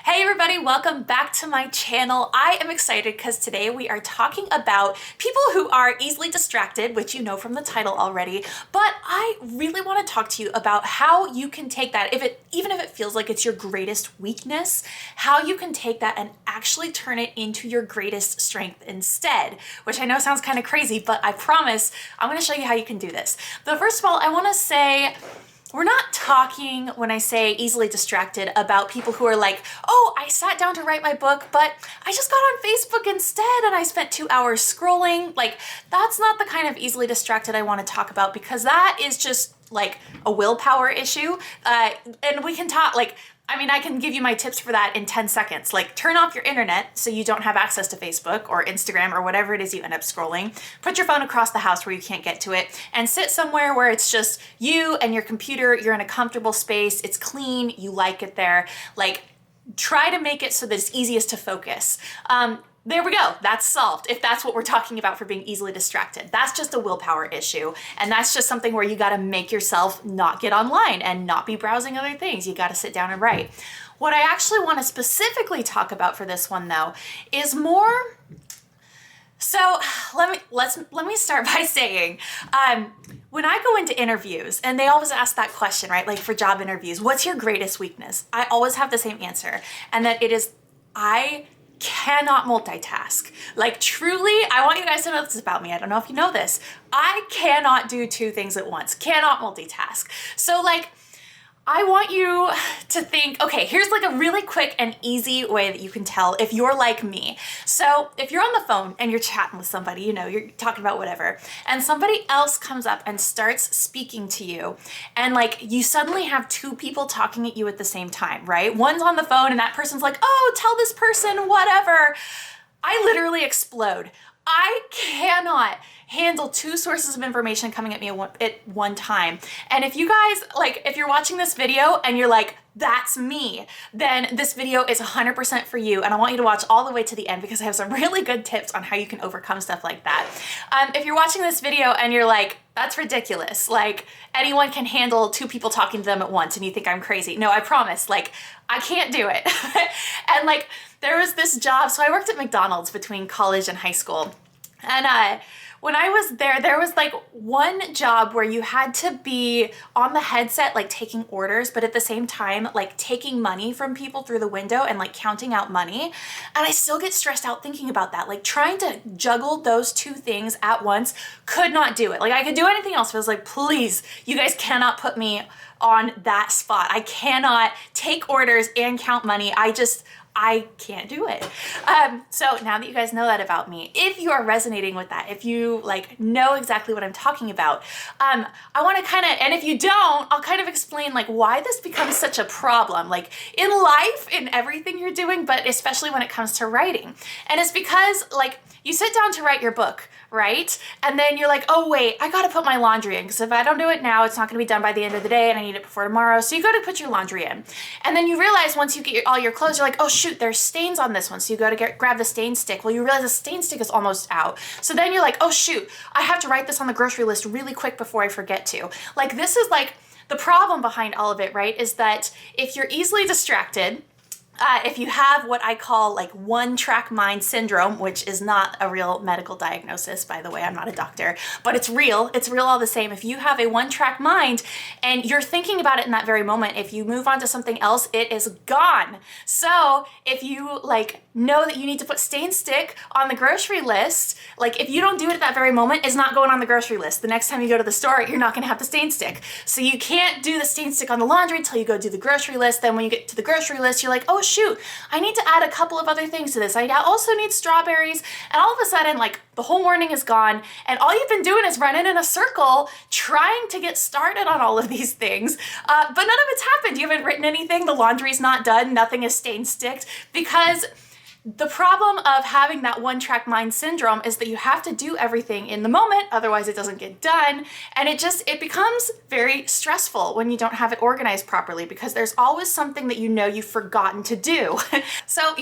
Hey everybody, welcome back to my channel. I am excited because today we are talking about people who are easily distracted, which you know from the title already, but I really want to talk to you about how you can take that, even if it feels like it's your greatest weakness, how you can take that and actually turn it into your greatest strength instead, which I know sounds kind of crazy, but I promise I'm going to show you how you can do this. But first of all, I want to say, we're not talking, when I say easily distracted, about people who are like, oh, I sat down to write my book, but I just got on Facebook instead and I spent 2 hours scrolling. Like, that's not the kind of easily distracted I want to talk about, because that is just like a willpower issue. And we can talk, I can give you my tips for that in 10 seconds. Like, turn off your internet so you don't have access to Facebook or Instagram or whatever it is you end up scrolling. Put your phone across the house where you can't get to it, and sit somewhere where it's just you and your computer. You're in a comfortable space. It's clean. You like it there. Like, try to make it so that it's easiest to focus. There we go. That's solved. If that's what we're talking about for being easily distracted, that's just a willpower issue. And that's just something where you got to make yourself not get online and not be browsing other things. You got to sit down and write. What I actually want to specifically talk about for this one, though, is more. So let me start by saying, when I go into interviews, and they always ask that question, right? Like, for job interviews, what's your greatest weakness? I always have the same answer, and that it is, I cannot multitask. Like, truly, I want you guys to know this about me. I don't know if you know this. I cannot do two things at once. Cannot multitask. So, like, I want you to think, okay, here's like a really quick and easy way that you can tell if you're like me. So if you're on the phone and you're chatting with somebody, you know, you're talking about whatever, and somebody else comes up and starts speaking to you, and like, you suddenly have two people talking at you at the same time, right? One's on the phone and that person's like, oh, tell this person whatever. I literally explode. I cannot handle two sources of information coming at me at one time. And if you guys, like, if you're watching this video and you're like, that's me, then this video is 100% for you. And I want you to watch all the way to the end, because I have some really good tips on how you can overcome stuff like that. If you're watching this video and you're like, that's ridiculous, like, anyone can handle two people talking to them at once, and you think I'm crazy. No, I promise, like, I can't do it. And like, there was this job, so I worked at McDonald's between college and high school. And when I was there was like one job where you had to be on the headset, like taking orders, but at the same time, like taking money from people through the window and like counting out money. And I still get stressed out thinking about that. Like, trying to juggle those two things at once, could not do it. Like, I could do anything else, but I was like, please, you guys cannot put me on that spot. I cannot take orders and count money. I can't do it. So now that you guys know that about me, if you are resonating with that, if you like know exactly what I'm talking about, I want to kind of, and if you don't, I'll kind of explain like why this becomes such a problem, like in life, in everything you're doing, but especially when it comes to writing. And it's because, like, you sit down to write your book, right? And then you're like, oh wait, I gotta put my laundry in, because if I don't do it now, it's not gonna be done by the end of the day, and I need it before tomorrow. So you go to put your laundry in. And then you realize, once you get all your clothes, you're like, oh shoot, there's stains on this one. So you go to grab the stain stick. Well, you realize the stain stick is almost out. So then you're like, oh shoot, I have to write this on the grocery list really quick before I forget to. Like, this is like the problem behind all of it, right? Is that if you're easily distracted, if you have what I call like one-track mind syndrome, which is not a real medical diagnosis, by the way, I'm not a doctor, but it's real all the same. If you have a one-track mind and you're thinking about it in that very moment, if you move on to something else, it is gone. So if you like know that you need to put stain stick on the grocery list, like, if you don't do it at that very moment, it's not going on the grocery list. The next time you go to the store, you're not gonna have the stain stick. So you can't do the stain stick on the laundry until you go do the grocery list. Then when you get to the grocery list, you're like, oh shoot, I need to add a couple of other things to this. I also need strawberries. And all of a sudden, like, the whole morning is gone, and all you've been doing is running in a circle trying to get started on all of these things. But none of it's happened. You haven't written anything. The laundry's not done. Nothing is stain sticked, because The problem of having that one-track mind syndrome is that you have to do everything in the moment, otherwise it doesn't get done. And it becomes very stressful when you don't have it organized properly, because there's always something that you know you've forgotten to do. So,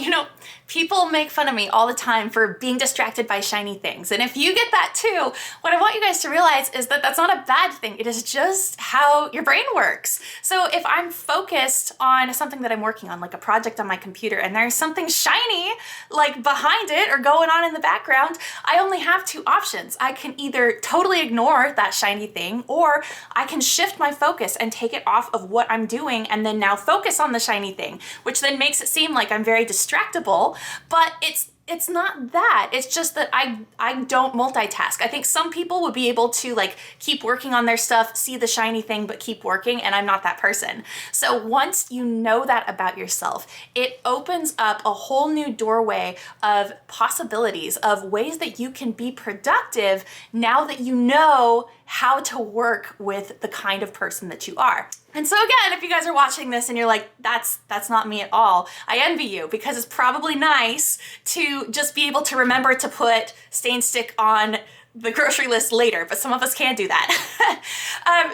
people make fun of me all the time for being distracted by shiny things. And if you get that too, what I want you guys to realize is that that's not a bad thing. It is just how your brain works. So if I'm focused on something that I'm working on, like a project on my computer, and there's something shiny like behind it or going on in the background, I only have two options. I can either totally ignore that shiny thing, or I can shift my focus and take it off of what I'm doing and then now focus on the shiny thing, which then makes it seem like I'm very distractible, but it's not that. It's just that I don't multitask. I think some people would be able to like keep working on their stuff, see the shiny thing, but keep working, and I'm not that person. So once you know that about yourself, it opens up a whole new doorway of possibilities, of ways that you can be productive now that you know how to work with the kind of person that you are. And so again, if you guys are watching this and you're like, that's not me at all, I envy you, because it's probably nice to just be able to remember to put stain stick on the grocery list later, but some of us can't do that.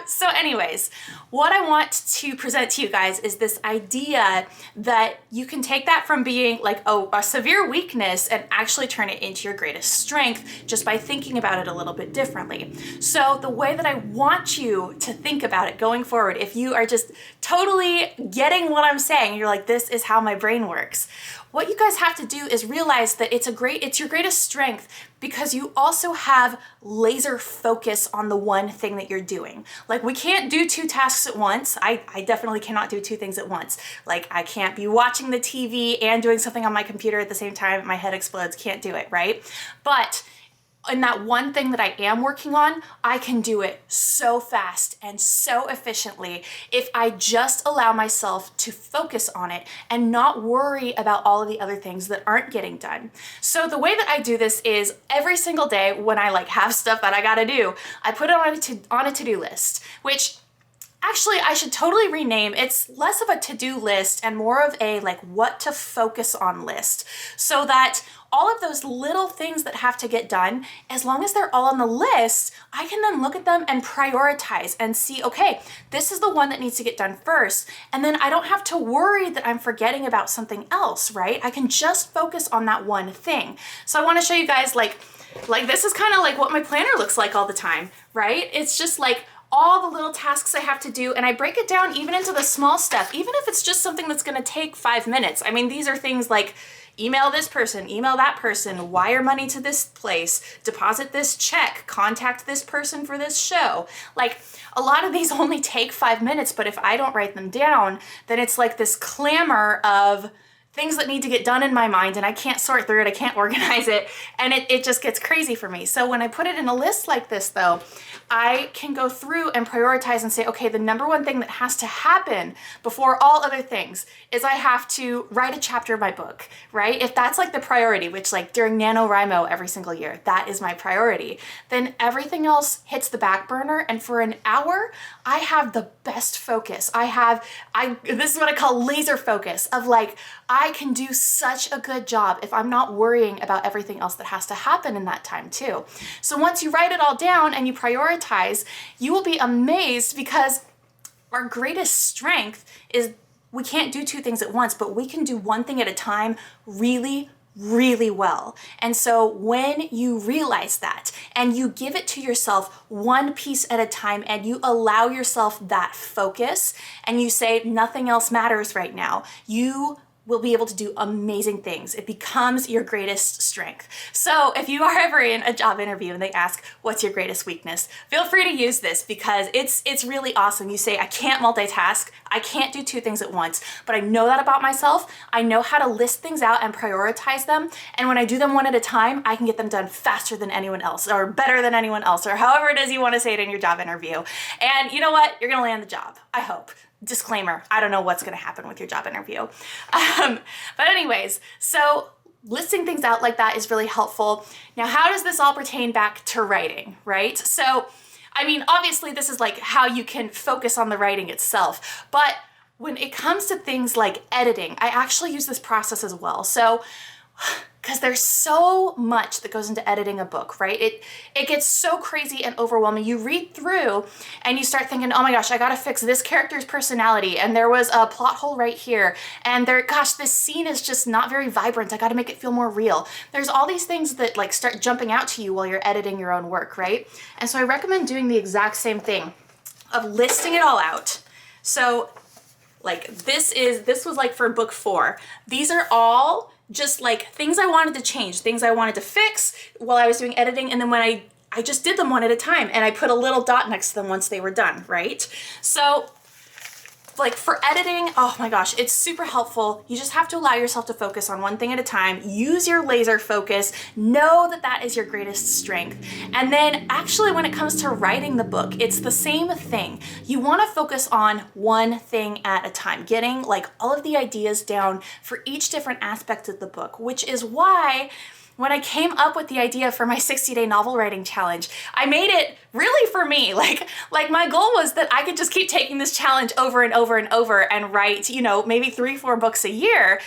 So anyways, what I want to present to you guys is this idea that you can take that from being like a severe weakness and actually turn it into your greatest strength just by thinking about it a little bit differently. So the way that I want you to think about it going forward, if you are just totally getting what I'm saying, you're like, this is how my brain works. What you guys have to do is realize that it's your greatest strength because you also have laser focus on the one thing that you're doing. Like, we can't do two tasks at once. I definitely cannot do two things at once. Like, I can't be watching the TV and doing something on my computer at the same time. My head explodes. Can't do it, right? But in that one thing that I am working on, I can do it so fast and so efficiently if I just allow myself to focus on it and not worry about all of the other things that aren't getting done. So the way that I do this is every single day when I like have stuff that I gotta do, I put it on a to-do list, which actually I should totally rename. It's less of a to-do list and more of a like what to focus on list, so that all of those little things that have to get done, as long as they're all on the list, I can then look at them and prioritize and see, okay, this is the one that needs to get done first. And then I don't have to worry that I'm forgetting about something else, right? I can just focus on that one thing. So I want to show you guys like this is kind of like what my planner looks like all the time, right? It's just like all the little tasks I have to do, and I break it down even into the small stuff, even if it's just something that's gonna take 5 minutes. I mean, these are things like email this person, email that person, wire money to this place, deposit this check, contact this person for this show. Like, a lot of these only take 5 minutes, but if I don't write them down, then it's like this clamor of things that need to get done in my mind, and I can't sort through it, I can't organize it, and it just gets crazy for me. So when I put it in a list like this though, I can go through and prioritize and say, okay, the number one thing that has to happen before all other things is I have to write a chapter of my book, right? If that's like the priority, which like during NaNoWriMo every single year, that is my priority, then everything else hits the back burner, and for an hour, I have the best focus. This is what I call laser focus of like, I can do such a good job if I'm not worrying about everything else that has to happen in that time too. So once you write it all down and you prioritize, you will be amazed, because our greatest strength is we can't do two things at once, but we can do one thing at a time really, really well. And so when you realize that and you give it to yourself one piece at a time and you allow yourself that focus and you say nothing else matters right now, you will be able to do amazing things. It becomes your greatest strength. So if you are ever in a job interview and they ask, what's your greatest weakness? Feel free to use this, because it's really awesome. You say, I can't multitask, I can't do two things at once, but I know that about myself. I know how to list things out and prioritize them. And when I do them one at a time, I can get them done faster than anyone else, or better than anyone else, or however it is you want to say it in your job interview. And you know what? You're gonna land the job, I hope. Disclaimer, I don't know what's gonna happen with your job interview. But anyways, so listing things out like that is really helpful. Now, how does this all pertain back to writing, right? So, I mean, obviously this is like how you can focus on the writing itself, but when it comes to things like editing, I actually use this process as well. So because there's so much that goes into editing a book, right? It gets so crazy and overwhelming. You read through and you start thinking, oh my gosh, I gotta fix this character's personality, and there was a plot hole right here, and gosh, this scene is just not very vibrant. I gotta make it feel more real. There's all these things that like start jumping out to you while you're editing your own work, right? And so I recommend doing the exact same thing of listing it all out. So like this was like for book 4. These are all just like things I wanted to change, things I wanted to fix while I was doing editing, and then when I just did them one at a time, and I put a little dot next to them once they were done, right? So like for editing, oh my gosh, it's super helpful. You just have to allow yourself to focus on one thing at a time. Use your laser focus. Know that that is your greatest strength. And then actually when it comes to writing the book, it's the same thing. You want to focus on one thing at a time, getting like all of the ideas down for each different aspect of the book, which is why when I came up with the idea for my 60-day novel writing challenge, I made it really for me. Like my goal was that I could just keep taking this challenge over and over and over and write, you know, maybe 3-4 books a year,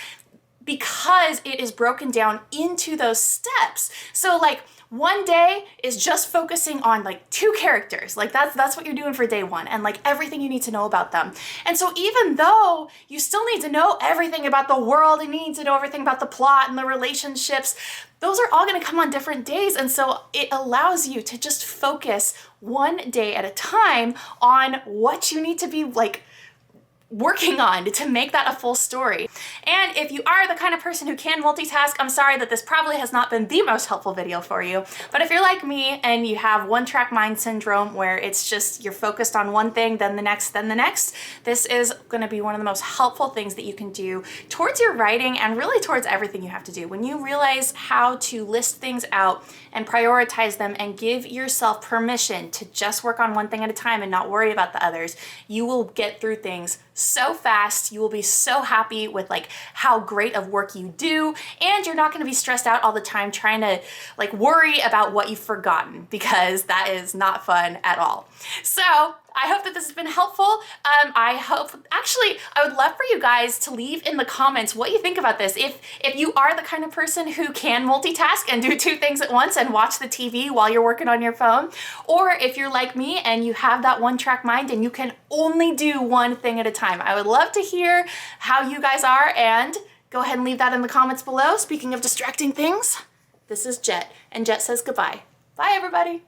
because it is broken down into those steps. So like one day is just focusing on like 2 characters. Like that's what you're doing for day 1, and like everything you need to know about them. And so even though you still need to know everything about the world and you need to know everything about the plot and the relationships, those are all going to come on different days. And so it allows you to just focus one day at a time on what you need to be like working on to make that a full story. And if you are the kind of person who can multitask, I'm sorry that this probably has not been the most helpful video for you. But if you're like me and you have one-track mind syndrome where it's just you're focused on one thing, then the next, this is going to be one of the most helpful things that you can do towards your writing and really towards everything you have to do. When you realize how to list things out and prioritize them and give yourself permission to just work on one thing at a time and not worry about the others, you will get through things so fast. You will be so happy with like how great of work you do, and you're not going to be stressed out all the time trying to like worry about what you've forgotten, because that is not fun at all. So I hope that this has been helpful. I would love for you guys to leave in the comments what you think about this. If you are the kind of person who can multitask and do 2 things at once and watch the TV while you're working on your phone, or if you're like me and you have that one-track mind and you can only do one thing at a time. I would love to hear how you guys are, and go ahead and leave that in the comments below. Speaking of distracting things, this is Jet, and Jet says goodbye. Bye, everybody.